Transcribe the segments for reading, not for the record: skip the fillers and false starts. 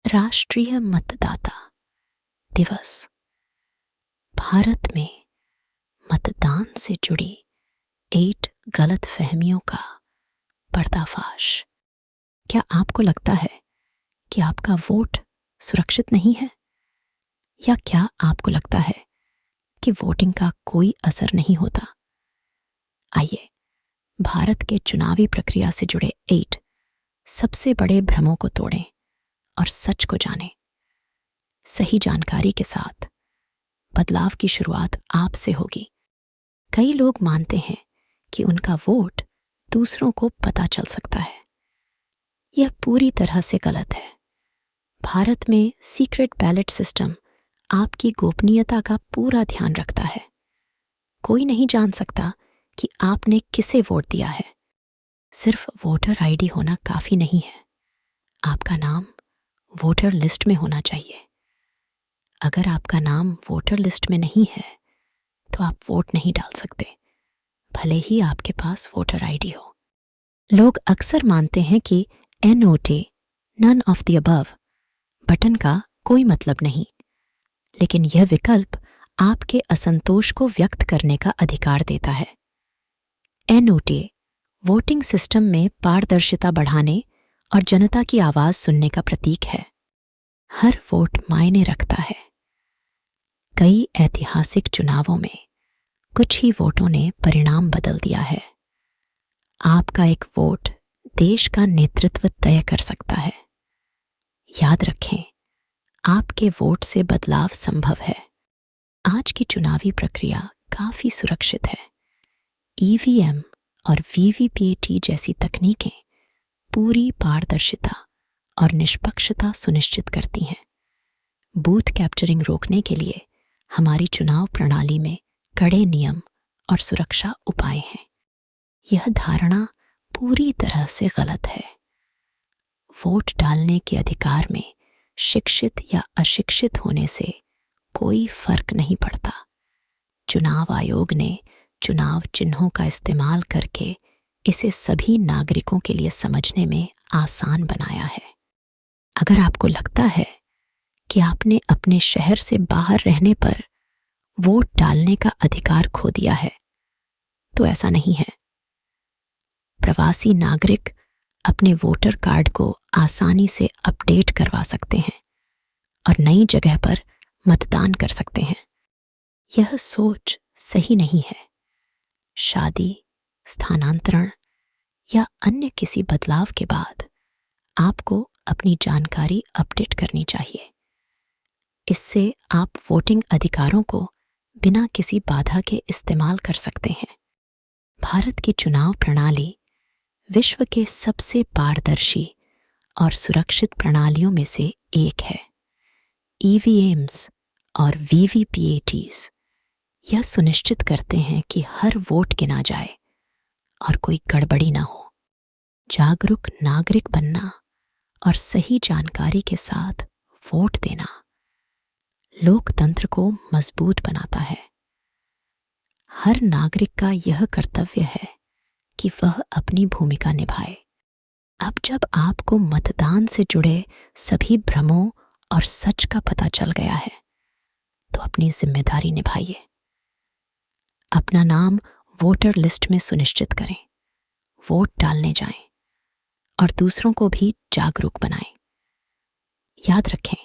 राष्ट्रीय मतदाता दिवस। भारत में मतदान से जुड़ी 8 गलत फहमियों का पर्दाफाश। क्या आपको लगता है कि आपका वोट सुरक्षित नहीं है? या क्या आपको लगता है कि वोटिंग का कोई असर नहीं होता? आइए भारत के चुनावी प्रक्रिया से जुड़े 8 सबसे बड़े भ्रमों को तोड़ें और सच को जानें। सही जानकारी के साथ बदलाव की शुरुआत आपसे होगी। कई लोग मानते हैं कि उनका वोट दूसरों को पता चल सकता है। यह पूरी तरह से गलत है। भारत में सीक्रेट बैलेट सिस्टम आपकी गोपनीयता का पूरा ध्यान रखता है। कोई नहीं जान सकता कि आपने किसे वोट दिया है। सिर्फ वोटर आईडी होना काफी नहीं है। आपका नाम वोटर लिस्ट में होना चाहिए। अगर आपका नाम वोटर लिस्ट में नहीं है तो आप वोट नहीं डाल सकते, भले ही आपके पास वोटर आईडी हो। लोग अक्सर मानते हैं कि NOT none of the above button का कोई मतलब नहीं, लेकिन यह विकल्प आपके असंतोष को व्यक्त करने का अधिकार देता है। NOT वोटिंग सिस्टम में पारदर्शिता बढ़ाने और जनता की आवाज सुनने का प्रतीक है। हर वोट मायने रखता है। कई ऐतिहासिक चुनावों में कुछ ही वोटों ने परिणाम बदल दिया है। आपका एक वोट देश का नेतृत्व तय कर सकता है। याद रखें, आपके वोट से बदलाव संभव है। आज की चुनावी प्रक्रिया काफी सुरक्षित है। EVM और VVPAT जैसी तकनीकें पूरी पारदर्शिता और निष्पक्षता सुनिश्चित करती हैं। बूथ कैप्चरिंग रोकने के लिए हमारी चुनाव प्रणाली में कड़े नियम और सुरक्षा उपाय हैं। यह धारणा पूरी तरह से गलत है। वोट डालने के अधिकार में शिक्षित या अशिक्षित होने से कोई फर्क नहीं पड़ता। चुनाव आयोग ने चुनाव चिन्हों का इस्तेमाल करके इसे सभी नागरिकों के लिए समझने में आसान बनाया है। अगर आपको लगता है कि आपने अपने शहर से बाहर रहने पर वोट डालने का अधिकार खो दिया है, तो ऐसा नहीं है। प्रवासी नागरिक अपने वोटर कार्ड को आसानी से अपडेट करवा सकते हैं और नई जगह पर मतदान कर सकते हैं। यह सोच सही नहीं है। शादी, स्थानांतरण या अन्य किसी बदलाव के बाद आपको अपनी जानकारी अपडेट करनी चाहिए। इससे आप वोटिंग अधिकारों को बिना किसी बाधा के इस्तेमाल कर सकते हैं। भारत की चुनाव प्रणाली विश्व के सबसे पारदर्शी और सुरक्षित प्रणालियों में से एक है। EVMs और VVPATs यह सुनिश्चित करते हैं कि हर वोट गिना जाए और कोई गड़बड़ी ना हो। जागरूक नागरिक बनना और सही जानकारी के साथ वोट देना लोकतंत्र को मजबूत बनाता है। हर नागरिक का यह कर्तव्य है कि वह अपनी भूमिका निभाए। अब जब आपको मतदान से जुड़े सभी भ्रमों और सच का पता चल गया है, तो अपनी जिम्मेदारी निभाइए। अपना नाम वोटर लिस्ट में सुनिश्चित करें, वोट डालने जाएं और दूसरों को भी जागरूक बनाएं। याद रखें,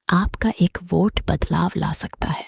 आपका एक वोट बदलाव ला सकता है।